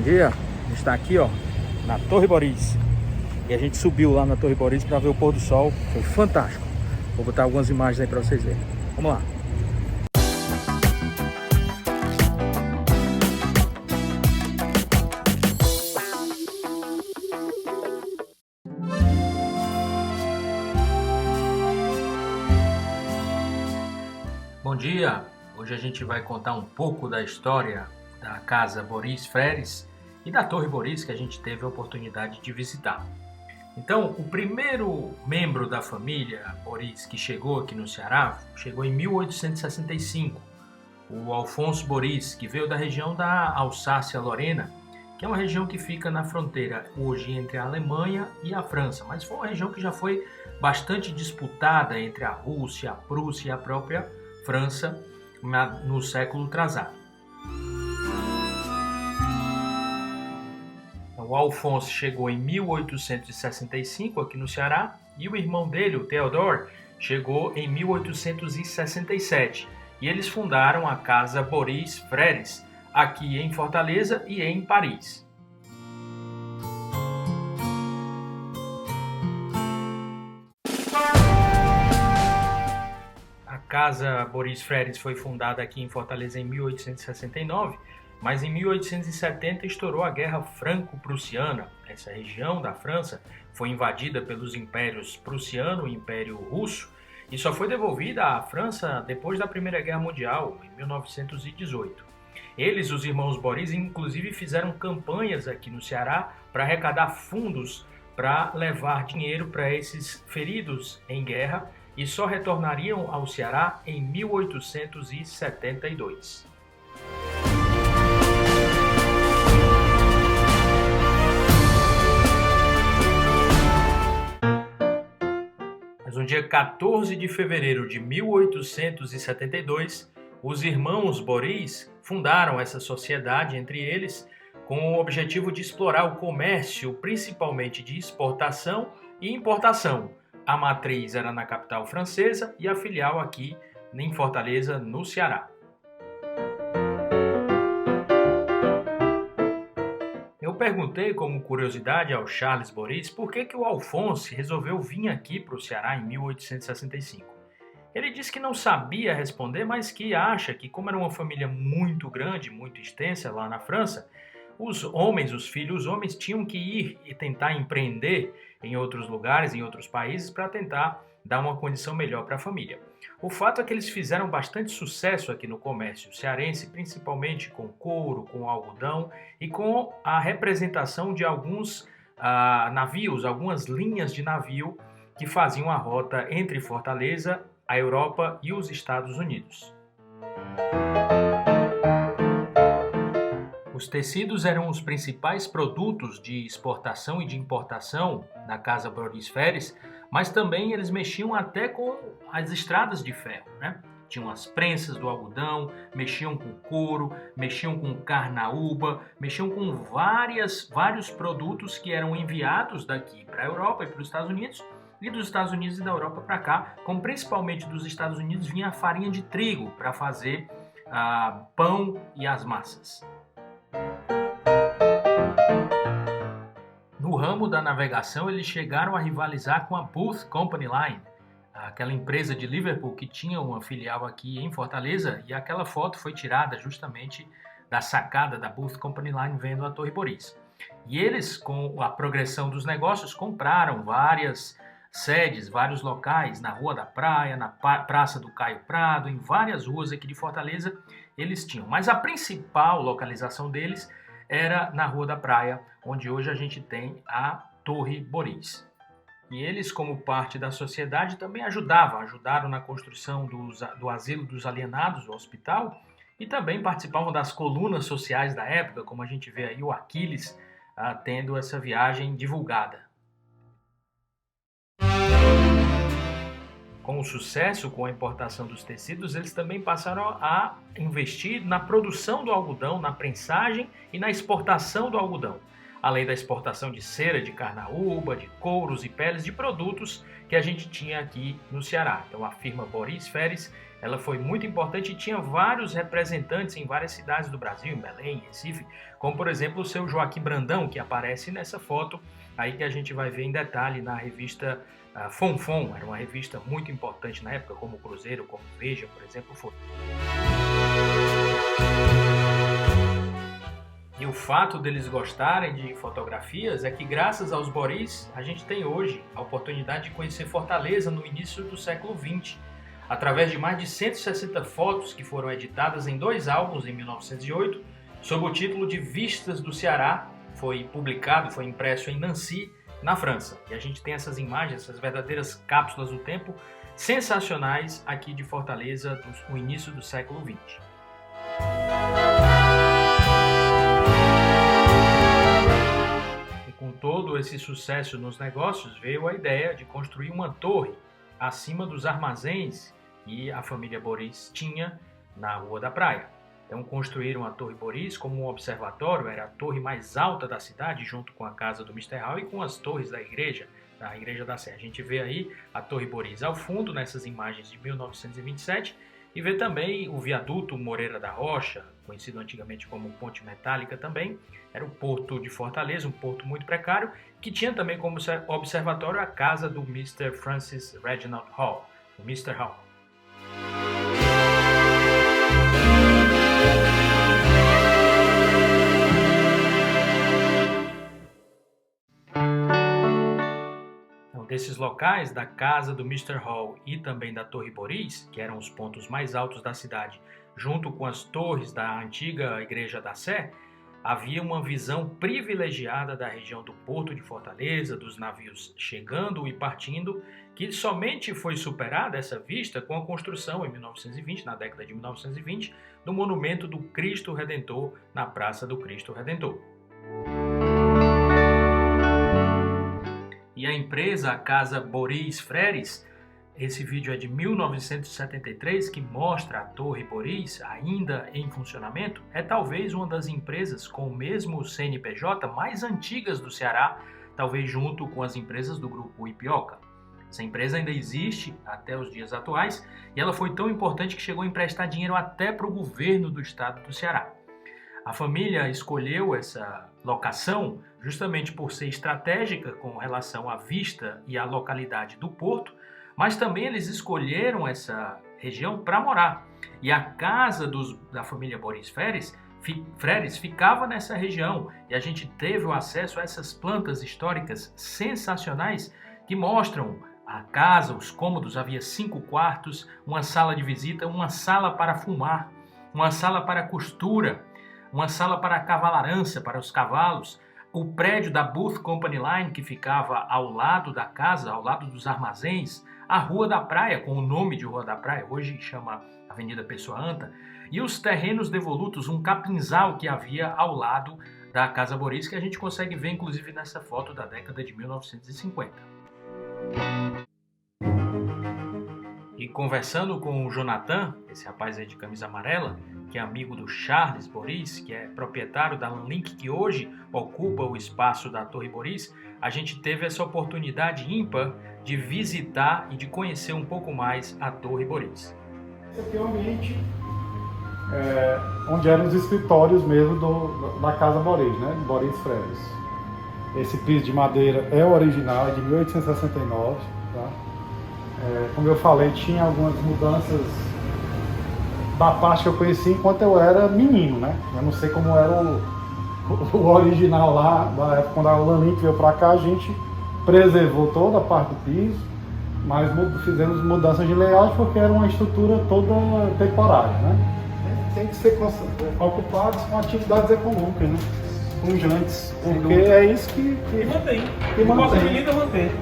Bom dia, a gente está aqui na Torre Boris e a gente subiu lá na Torre Boris para ver o pôr do sol, foi fantástico. Vou botar algumas imagens aí para vocês verem. Vamos lá. Bom dia, hoje a gente vai contar um pouco da história da casa Boris Freres e da Torre Boris que a gente teve a oportunidade de visitar. Então, o primeiro membro da família Boris que chegou aqui no Ceará chegou em 1865, o Alfonso Boris, que veio da região da Alsácia-Lorena, que é uma região que fica na fronteira hoje entre a Alemanha e a França, mas foi uma região que já foi bastante disputada entre a Rússia, a Prússia e a própria França no século atrasado. O Alfonso chegou em 1865 aqui no Ceará e o irmão dele, o Theodor, chegou em 1867 e eles fundaram a casa Boris Freres aqui em Fortaleza e em Paris. A casa Boris Freres foi fundada aqui em Fortaleza em 1869, mas em 1870 estourou a Guerra Franco-Prussiana. Essa região da França foi invadida pelos impérios prussiano e Império Russo e só foi devolvida à França depois da Primeira Guerra Mundial, em 1918. Eles, os irmãos Boris, inclusive fizeram campanhas aqui no Ceará para arrecadar fundos para levar dinheiro para esses feridos em guerra e só retornariam ao Ceará em 1872. Mas no dia 14 de fevereiro de 1872, os irmãos Boris fundaram essa sociedade entre eles com o objetivo de explorar o comércio, principalmente de exportação e importação. A matriz era na capital francesa e a filial aqui em Fortaleza, no Ceará. Eu perguntei como curiosidade ao Charles Boris por que o Alfonso resolveu vir aqui para o Ceará em 1865. Ele disse que não sabia responder, mas que acha que, como era uma família muito grande, muito extensa lá na França, os filhos homens, tinham que ir e tentar empreender em outros lugares, em outros países, para tentar dar uma condição melhor para a família. O fato é que eles fizeram bastante sucesso aqui no comércio cearense, principalmente com couro, com algodão e com a representação de alguns navios, algumas linhas de navio que faziam a rota entre Fortaleza, a Europa e os Estados Unidos. Os tecidos eram os principais produtos de exportação e de importação da casa Boris Freres, mas também eles mexiam até com as estradas de ferro, né? Tinham as prensas do algodão, mexiam com couro, mexiam com carnaúba, mexiam com vários produtos que eram enviados daqui para a Europa e para os Estados Unidos, e dos Estados Unidos e da Europa para cá, como principalmente dos Estados Unidos vinha a farinha de trigo para fazer pão e as massas. No ramo da navegação, eles chegaram a rivalizar com a Booth Company Line, aquela empresa de Liverpool que tinha uma filial aqui em Fortaleza, e aquela foto foi tirada justamente da sacada da Booth Company Line vendo a Torre Boris. E eles, com a progressão dos negócios, compraram várias sedes, vários locais na Rua da Praia, na Praça do Caio Prado, em várias ruas aqui de Fortaleza eles tinham. Mas a principal localização deles era na Rua da Praia, onde hoje a gente tem a Torre Boris. E eles, como parte da sociedade, também ajudaram na construção do Asilo dos Alienados, o hospital, e também participavam das colunas sociais da época, como a gente vê aí o Aquiles tendo essa viagem divulgada. Com o sucesso com a importação dos tecidos, eles também passaram a investir na produção do algodão, na prensagem e na exportação do algodão, além da exportação de cera, de carnaúba, de couros e peles de produtos que a gente tinha aqui no Ceará. Então a firma Boris Freres ela foi muito importante e tinha vários representantes em várias cidades do Brasil, em Belém, Recife, como por exemplo o seu Joaquim Brandão, que aparece nessa foto aí que a gente vai ver em detalhe na revista Fonfon. Era uma revista muito importante na época, como o Cruzeiro, como o Veja, por exemplo, foi. E o fato deles gostarem de fotografias é que, graças aos Boris, a gente tem hoje a oportunidade de conhecer Fortaleza no início do século XX, através de mais de 160 fotos que foram editadas em 2 álbuns em 1908, sob o título de Vistas do Ceará. Foi publicado, foi impresso em Nancy, na França. E a gente tem essas imagens, essas verdadeiras cápsulas do tempo, sensacionais aqui de Fortaleza, no início do século XX. Com todo esse sucesso nos negócios, veio a ideia de construir uma torre acima dos armazéns que a família Boris tinha na Rua da Praia. Então construíram a Torre Boris como um observatório, era a torre mais alta da cidade, junto com a casa do Mr. Hall e com as torres da Igreja da Sé. A gente vê aí a Torre Boris ao fundo, nessas imagens de 1927, e vê também o viaduto Moreira da Rocha, conhecido antigamente como Ponte Metálica também. Era o porto de Fortaleza, um porto muito precário, que tinha também como observatório a casa do Mr. Francis Reginald Hall, o Mr. Hall. Desses locais, da casa do Mr. Hall e também da Torre Boris, que eram os pontos mais altos da cidade, junto com as torres da antiga Igreja da Sé, havia uma visão privilegiada da região do Porto de Fortaleza, dos navios chegando e partindo, que somente foi superada essa vista com a construção em 1920, na década de 1920, do monumento do Cristo Redentor na Praça do Cristo Redentor. E a empresa, a Casa Boris Freres, esse vídeo é de 1973, que mostra a Torre Boris ainda em funcionamento, é talvez uma das empresas com o mesmo CNPJ mais antigas do Ceará, talvez junto com as empresas do grupo Ipioca. Essa empresa ainda existe até os dias atuais e ela foi tão importante que chegou a emprestar dinheiro até para o governo do estado do Ceará. A família escolheu essa locação justamente por ser estratégica com relação à vista e à localidade do porto, mas também eles escolheram essa região para morar. E a casa da família Boris Freres ficava nessa região e a gente teve o acesso a essas plantas históricas sensacionais que mostram a casa, os cômodos. Havia 5 quartos, uma sala de visita, uma sala para fumar, uma sala para costura, uma sala para cavalarança, para os cavalos, o prédio da Booth Company Line, que ficava ao lado da casa, ao lado dos armazéns, a Rua da Praia, com o nome de Rua da Praia, hoje chama Avenida Pessoa Anta, e os terrenos devolutos, um capinzal que havia ao lado da Casa Boris, que a gente consegue ver inclusive nessa foto da década de 1950. E conversando com o Jonathan, esse rapaz aí de camisa amarela, que é amigo do Charles Boris, que é proprietário da Lanlink, que hoje ocupa o espaço da Torre Boris, a gente teve essa oportunidade ímpar de visitar e de conhecer um pouco mais a Torre Boris. Esse aqui é o ambiente onde eram os escritórios mesmo da Casa Boris, né? Boris Freres. Esse piso de madeira é o original, é de 1869, tá? Como eu falei, tinha algumas mudanças da parte que eu conheci enquanto eu era menino, né? Eu não sei como era o original lá, da época quando a Lanlink veio para cá, a gente preservou toda a parte do piso, mas fizemos mudanças de layout porque era uma estrutura toda temporária, né? Tem que ser ocupados com atividades econômicas, né? Pujantes, porque é isso que mantém. Possibilita manter.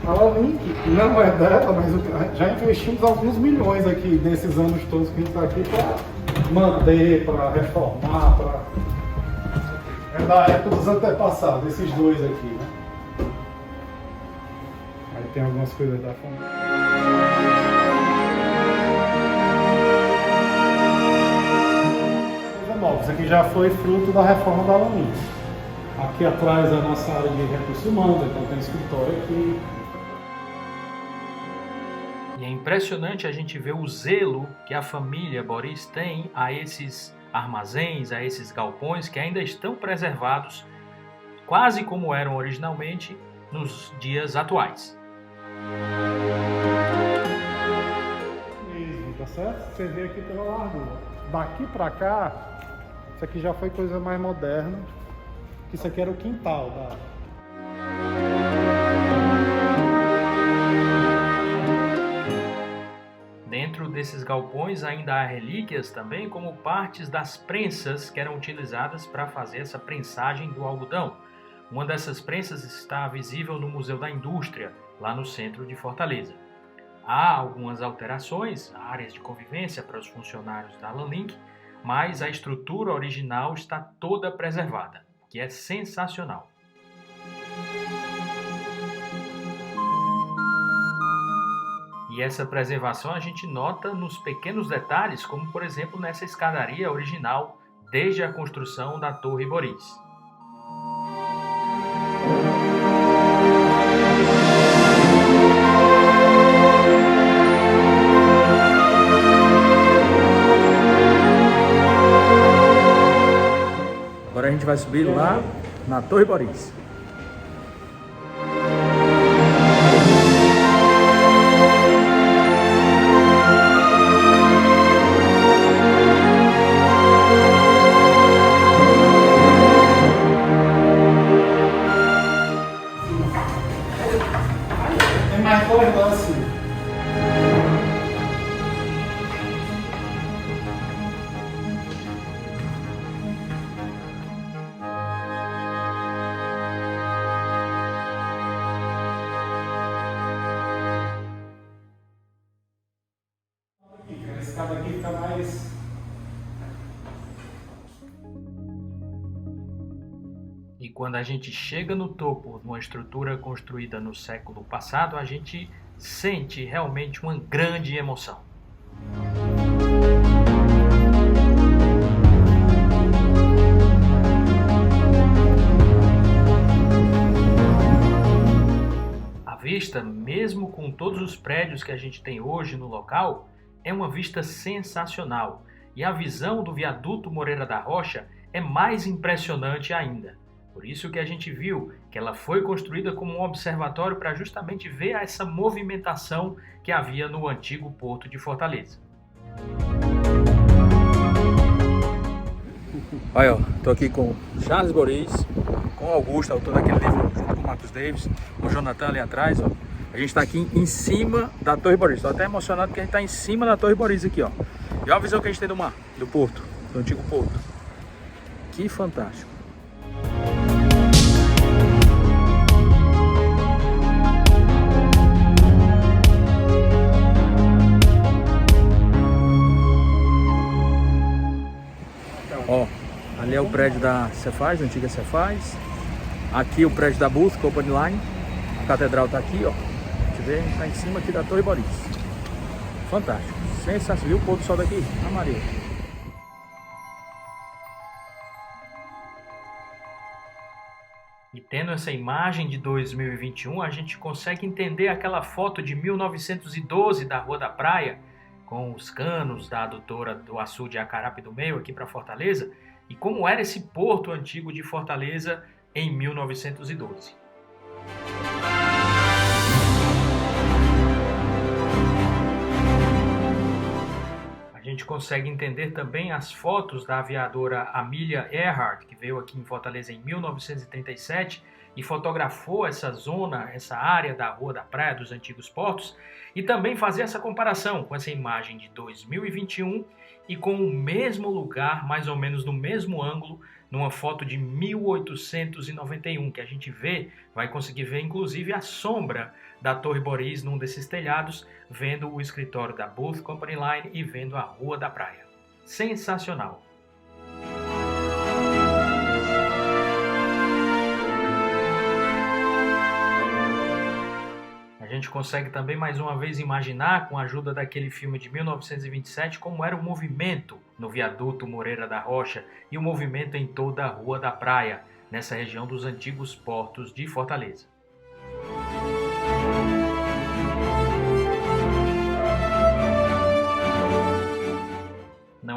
A Lanlink não é dela, mas já investimos alguns milhões aqui nesses anos todos que a gente está aqui para manter, para reformar, É da época dos antepassados, esses dois aqui, né? Aí tem algumas coisas da família. Isso aqui já foi fruto da reforma da Lanlink. Aqui atrás é a nossa área de recursos humanos, então tem escritório aqui. E é impressionante a gente ver o zelo que a família Boris tem a esses armazéns, a esses galpões que ainda estão preservados, quase como eram originalmente nos dias atuais. Mesmo, tá certo? Você vê aqui pela largura. Daqui para cá, isso aqui já foi coisa mais moderna. Isso aqui era o quintal da... Dentro desses galpões ainda há relíquias também, como partes das prensas que eram utilizadas para fazer essa prensagem do algodão. Uma dessas prensas está visível no Museu da Indústria, lá no centro de Fortaleza. Há algumas alterações, áreas de convivência para os funcionários da Lanlink, mas a estrutura original está toda preservada, o que é sensacional. E essa preservação a gente nota nos pequenos detalhes, como por exemplo nessa escadaria original, desde a construção da Torre Boris. Agora a gente vai subir lá na Torre Boris. Esse cabo aqui fica mais... E quando a gente chega no topo de uma estrutura construída no século passado, a gente sente realmente uma grande emoção. A vista, mesmo com todos os prédios que a gente tem hoje no local, é uma vista sensacional. E a visão do viaduto Moreira da Rocha é mais impressionante ainda. Por isso que a gente viu que ela foi construída como um observatório para justamente ver essa movimentação que havia no antigo porto de Fortaleza. Olha, estou aqui com Charles Boris, com Augusto, autor daquele livro, junto com o Marcos Davis, com o Jonathan ali atrás. Ó. A gente está aqui em cima da Torre Boris. Estou até emocionado porque a gente está em cima da Torre Boris aqui, ó. E olha a visão que a gente tem do mar, do porto, do antigo porto. Que fantástico. Ó, ali é o prédio da Cefaz, da antiga Cefaz. Aqui o prédio da Booth Company Line. A catedral está aqui, ó. A gente vê, a gente está em cima aqui da Torre Boris. Fantástico. Sensacional. Viu o pôr do sol daqui? A Maria. E tendo essa imagem de 2021, a gente consegue entender aquela foto de 1912 da Rua da Praia, com os canos da adutora do açude Acarape do Meio aqui para Fortaleza, e como era esse porto antigo de Fortaleza em 1912. A gente consegue entender também as fotos da aviadora Amelia Earhart, que veio aqui em Fortaleza em 1937 e fotografou essa zona, essa área da Rua da Praia dos antigos portos, e também fazer essa comparação com essa imagem de 2021 e com o mesmo lugar, mais ou menos no mesmo ângulo, numa foto de 1891, que a gente vai conseguir ver inclusive a sombra da Torre Boris num desses telhados, vendo o escritório da Booth Company Line e vendo a Rua da Praia. Sensacional! A gente consegue também mais uma vez imaginar, com a ajuda daquele filme de 1927, como era o movimento no viaduto Moreira da Rocha e o movimento em toda a Rua da Praia, nessa região dos antigos portos de Fortaleza.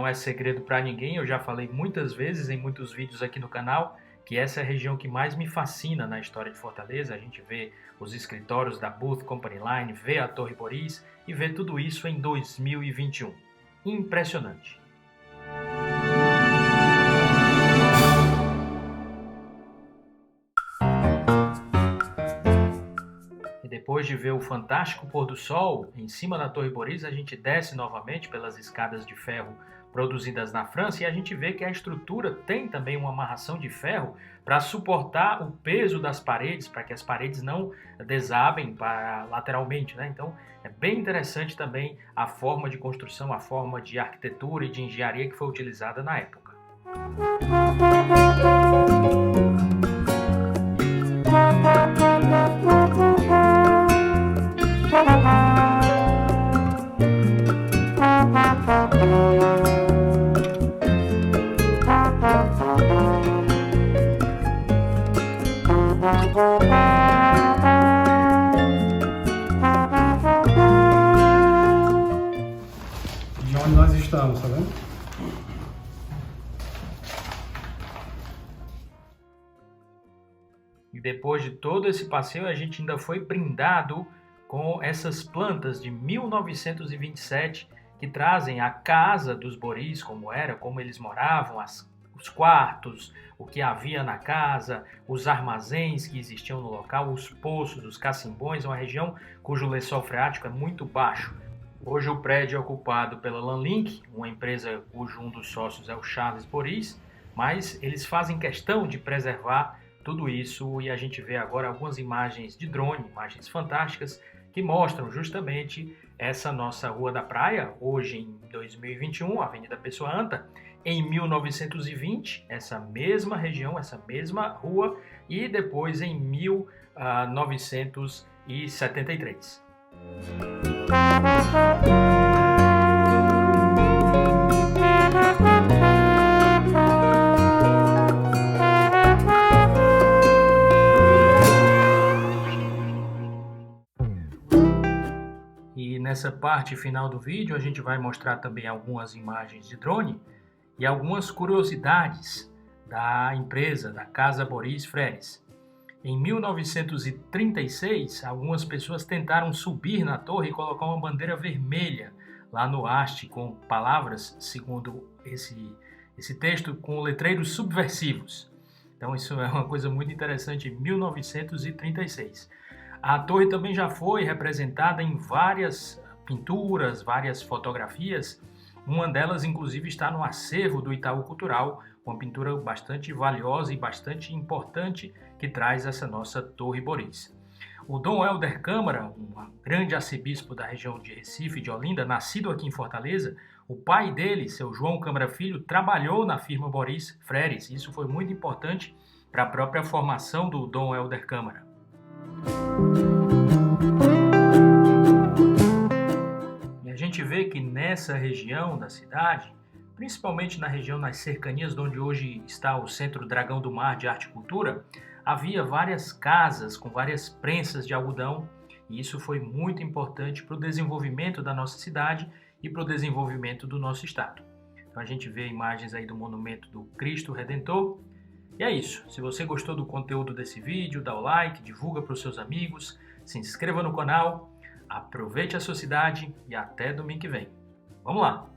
não é segredo para ninguém, eu já falei muitas vezes em muitos vídeos aqui no canal, que essa é a região que mais me fascina na história de Fortaleza. A gente vê os escritórios da Booth Company Line, vê a Torre Boris e vê tudo isso em 2021. Impressionante! E depois de ver o fantástico pôr do sol em cima da Torre Boris, a gente desce novamente pelas escadas de ferro produzidas na França e a gente vê que a estrutura tem também uma amarração de ferro para suportar o peso das paredes, para que as paredes não desabem lateralmente, né? Então é bem interessante também a forma de construção, a forma de arquitetura e de engenharia que foi utilizada na época. De onde nós estamos, tá vendo? E depois de todo esse passeio, a gente ainda foi brindado com essas plantas de 1927 que trazem a casa dos Boris, como era, como eles moravam, os quartos, o que havia na casa, os armazéns que existiam no local, os poços, os cacimbões, uma região cujo lençol freático é muito baixo. Hoje o prédio é ocupado pela Lanlink, uma empresa cujo um dos sócios é o Charles Boris, mas eles fazem questão de preservar tudo isso e a gente vê agora algumas imagens de drone, imagens fantásticas, que mostram justamente essa nossa Rua da Praia, hoje em 2021, Avenida Pessoa Anta, em 1920, essa mesma região, essa mesma rua, e depois em 1973. E nessa parte final do vídeo a gente vai mostrar também algumas imagens de drone e algumas curiosidades da empresa, da Casa Boris Freres. Em 1936, algumas pessoas tentaram subir na torre e colocar uma bandeira vermelha lá no haste com palavras, segundo esse texto, com letreiros subversivos. Então isso é uma coisa muito interessante, em 1936. A torre também já foi representada em várias pinturas, várias fotografias. Uma delas, inclusive, está no acervo do Itaú Cultural, uma pintura bastante valiosa e bastante importante que traz essa nossa Torre Boris. O Dom Helder Câmara, um grande arcebispo da região de Recife, de Olinda, nascido aqui em Fortaleza, o pai dele, seu João Câmara Filho, trabalhou na firma Boris Freres. Isso foi muito importante para a própria formação do Dom Helder Câmara. E a gente vê que nessa região da cidade, principalmente na região nas cercanias de onde hoje está o Centro Dragão do Mar de Arte e Cultura, havia várias casas com várias prensas de algodão e isso foi muito importante para o desenvolvimento da nossa cidade e para o desenvolvimento do nosso estado. Então a gente vê imagens aí do monumento do Cristo Redentor. E é isso. Se você gostou do conteúdo desse vídeo, dá o like, divulga para os seus amigos, se inscreva no canal, aproveite a sua cidade e até domingo que vem. Vamos lá!